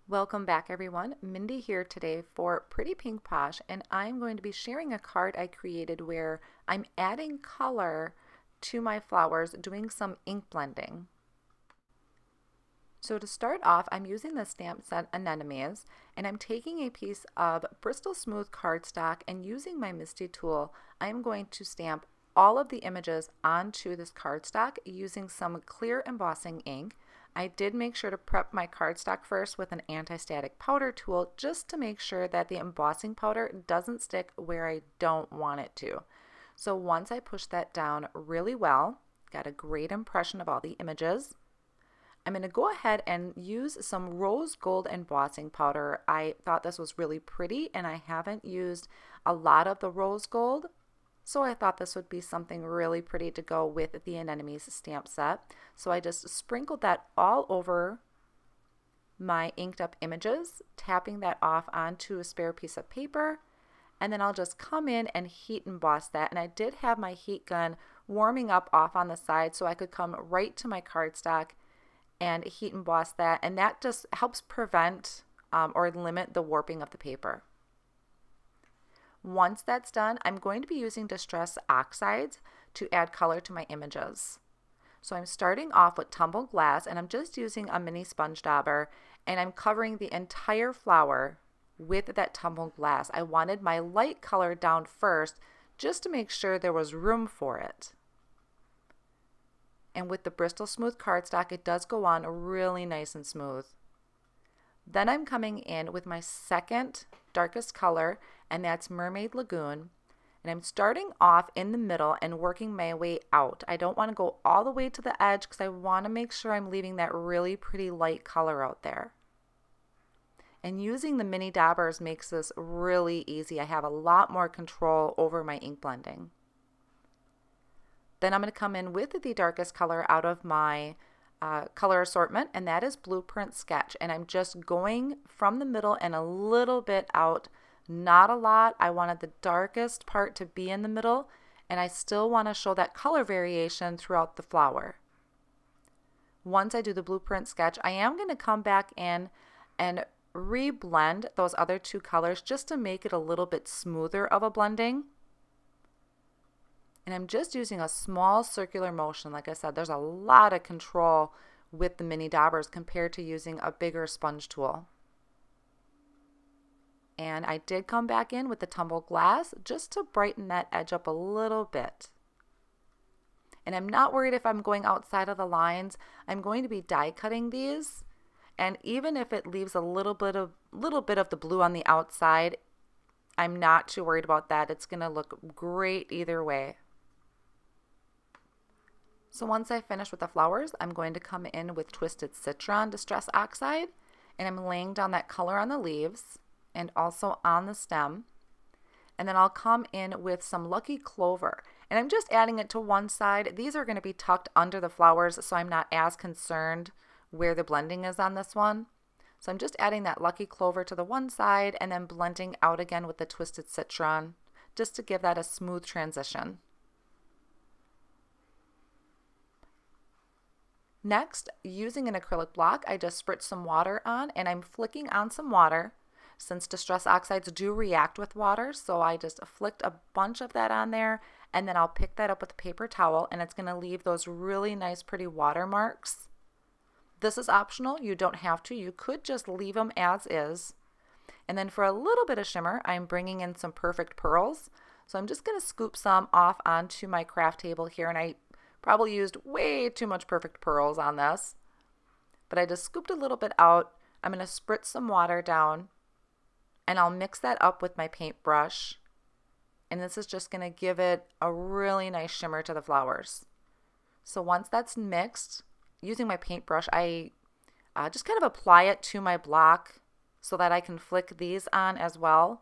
Welcome back everyone, Mindy here today for Pretty Pink Posh, and I'm going to be sharing a card I created where I'm adding color to my flowers, doing some ink blending. So to start off, I'm using the stamp set Anemones, and I'm taking a piece of Bristol Smooth cardstock and using my Misty tool, I'm going to stamp all of the images onto this cardstock using some clear embossing ink. I did make sure to prep my cardstock first with an anti-static powder tool just to make sure that the embossing powder doesn't stick where I don't want it to. So once I push that down really well, got a great impression of all the images, I'm going to go ahead and use some rose gold embossing powder. I thought this was really pretty and I haven't used a lot of the rose gold. So I thought this would be something really pretty to go with the Anemones stamp set. So I just sprinkled that all over my inked up images, tapping that off onto a spare piece of paper, and then I'll just come in and heat emboss that. And I did have my heat gun warming up off on the side so I could come right to my cardstock and heat emboss that, and that just helps prevent or limit the warping of the paper. Once that's done, I'm going to be using Distress Oxides to add color to my images. So I'm starting off with tumbled glass, and I'm just using a mini sponge dauber, and I'm covering the entire flower with that tumbled glass. I wanted my light color down first just to make sure there was room for it. And with the Bristol Smooth cardstock, it does go on really nice and smooth. Then I'm coming in with my second darkest color, and that's Mermaid Lagoon. And I'm starting off in the middle and working my way out. I don't want to go all the way to the edge because I want to make sure I'm leaving that really pretty light color out there. And using the mini daubers makes this really easy. I have a lot more control over my ink blending. Then I'm going to come in with the darkest color out of my color assortment, and that is Blueprint Sketch. And I'm just going from the middle and a little bit out, not a lot. I wanted the darkest part to be in the middle, and I still want to show that color variation throughout the flower. Once I do the Blueprint Sketch, I am going to come back in and re-blend those other two colors just to make it a little bit smoother of a blending. And I'm just using a small circular motion. Like I said, there's a lot of control with the mini daubers compared to using a bigger sponge tool. And I did come back in with the tumbled glass just to brighten that edge up a little bit. And I'm not worried if I'm going outside of the lines. I'm going to be die cutting these. And even if it leaves a little bit of the blue on the outside, I'm not too worried about that. It's going to look great either way. So once I finish with the flowers, I'm going to come in with Twisted Citron Distress Oxide, and I'm laying down that color on the leaves and also on the stem. And then I'll come in with some Lucky Clover, and I'm just adding it to one side. These are going to be tucked under the flowers, so I'm not as concerned where the blending is on this one. So I'm just adding that Lucky Clover to the one side and then blending out again with the Twisted Citron just to give that a smooth transition. Next, using an acrylic block, I just spritz some water on, and I'm flicking on some water. Since Distress Oxides do react with water, so I just flicked a bunch of that on there, and then I'll pick that up with a paper towel, and it's going to leave those really nice pretty watermarks. This is optional. You don't have to. You could just leave them as is. And then for a little bit of shimmer, I'm bringing in some Perfect Pearls. So I'm just going to scoop some off onto my craft table here, and I probably used way too much Perfect Pearls on this, but I just scooped a little bit out. I'm going to spritz some water down, and I'll mix that up with my paintbrush, and this is just going to give it a really nice shimmer to the flowers. So once that's mixed, using my paintbrush, I just kind of apply it to my block so that I can flick these on as well.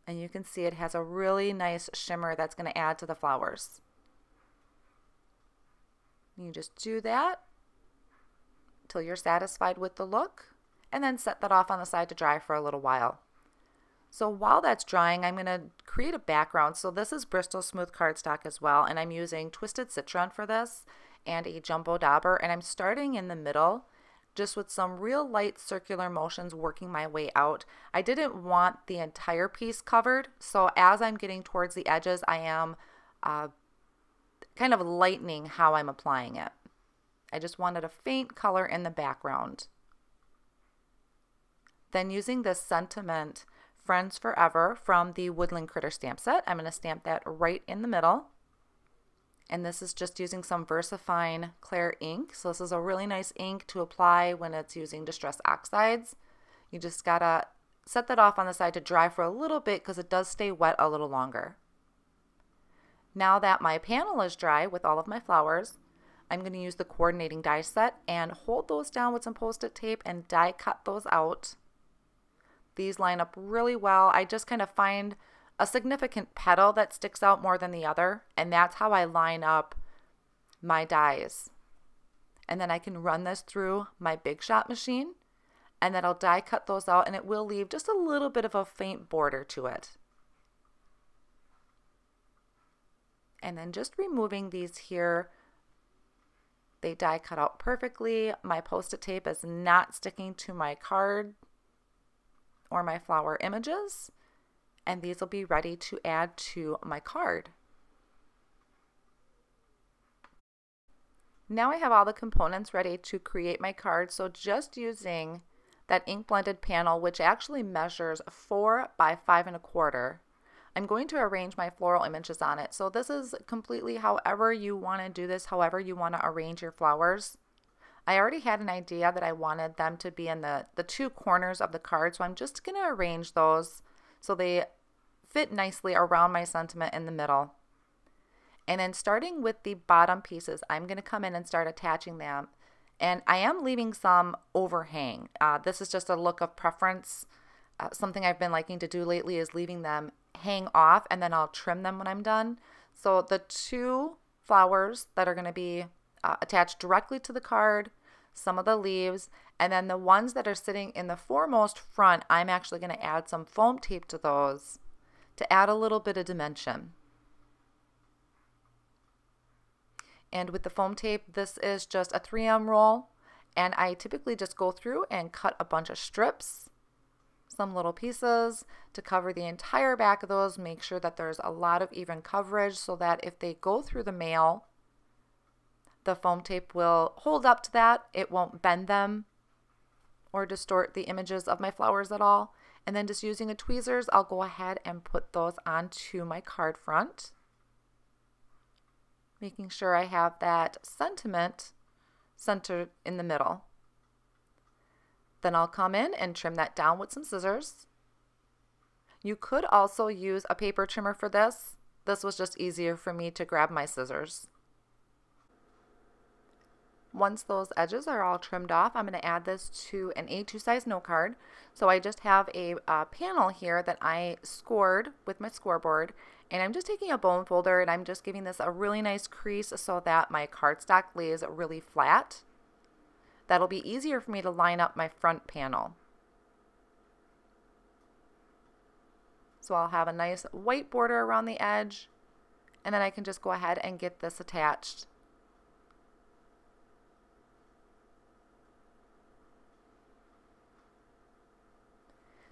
And you can see it has a really nice shimmer that's going to add to the flowers. You just do that until you're satisfied with the look, and then set that off on the side to dry for a little while. So while that's drying, I'm going to create a background. So this is Bristol Smooth cardstock as well, and I'm using Twisted Citron for this and a jumbo dauber, and I'm starting in the middle just with some real light circular motions working my way out. I didn't want the entire piece covered, so as I'm getting towards the edges, I am kind of lightening how I'm applying it. I just wanted a faint color in the background. Then using this sentiment Friends Forever from the Woodland Critter stamp set, I'm going to stamp that right in the middle. And this is just using some VersaFine Clair ink. So this is a really nice ink to apply when it's using Distress Oxides. You just gotta set that off on the side to dry for a little bit because it does stay wet a little longer. Now that my panel is dry with all of my flowers, I'm going to use the coordinating die set and hold those down with some post-it tape and die cut those out. These line up really well. I just kind of find a significant petal that sticks out more than the other, and that's how I line up my dies. And then I can run this through my Big Shot machine, and then I'll die cut those out, and it will leave just a little bit of a faint border to it. And then just removing these here, they die cut out perfectly. My post-it tape is not sticking to my card or my flower images, and these will be ready to add to my card. Now I have all the components ready to create my card, so just using that ink blended panel, which actually measures 4 by 5 1/4, I'm going to arrange my floral images on it. So this is completely however you want to do this, however you want to arrange your flowers. I already had an idea that I wanted them to be in the two corners of the card, so I'm just going to arrange those so they fit nicely around my sentiment in the middle. And then starting with the bottom pieces, I'm going to come in and start attaching them. And I am leaving some overhang. This is just a look of preference. Something I've been liking to do lately is leaving them hang off, and then I'll trim them when I'm done. So the two flowers that are going to be attached directly to the card, some of the leaves, and then the ones that are sitting in the foremost front, I'm actually going to add some foam tape to those to add a little bit of dimension. And with the foam tape, this is just a 3M roll, and I typically just go through and cut a bunch of strips, some little pieces to cover the entire back of those. Make sure that there's a lot of even coverage so that if they go through the mail, the foam tape will hold up to that. It won't bend them or distort the images of my flowers at all. And then just using a tweezers, I'll go ahead and put those onto my card front, making sure I have that sentiment centered in the middle. Then I'll come in and trim that down with some scissors. You could also use a paper trimmer for this. This was just easier for me to grab my scissors. Once those edges are all trimmed off, I'm going to add this to an A2 size note card. So I just have a panel here that I scored with my scoreboard, and I'm just taking a bone folder and I'm just giving this a really nice crease so that my cardstock lays really flat. That'll be easier for me to line up my front panel. So I'll have a nice white border around the edge, and then I can just go ahead and get this attached.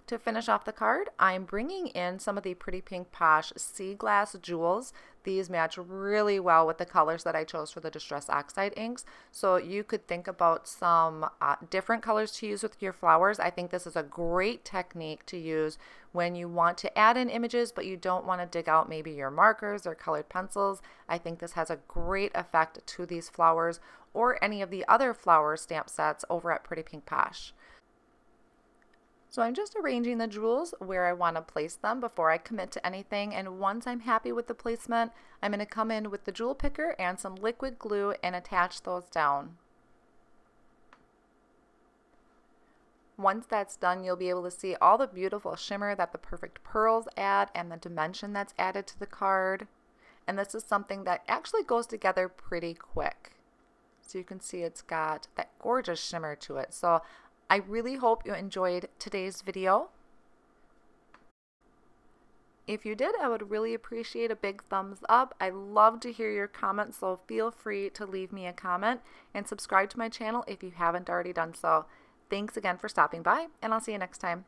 To finish off the card, I'm bringing in some of the Pretty Pink Posh Sea Glass Jewels. These match really well with the colors that I chose for the Distress Oxide inks. So you could think about some different colors to use with your flowers. I think this is a great technique to use when you want to add in images, but you don't want to dig out maybe your markers or colored pencils. I think this has a great effect to these flowers or any of the other flower stamp sets over at Pretty Pink Posh. So I'm just arranging the jewels where I want to place them before I commit to anything, and once I'm happy with the placement, I'm going to come in with the jewel picker and some liquid glue and attach those down. Once that's done, you'll be able to see all the beautiful shimmer that the perfect pearls add and the dimension that's added to the card. And this is something that actually goes together pretty quick. So you can see it's got that gorgeous shimmer to it. So I really hope you enjoyed today's video. If you did, I would really appreciate a big thumbs up. I love to hear your comments, so feel free to leave me a comment and subscribe to my channel if you haven't already done so. Thanks again for stopping by, and I'll see you next time.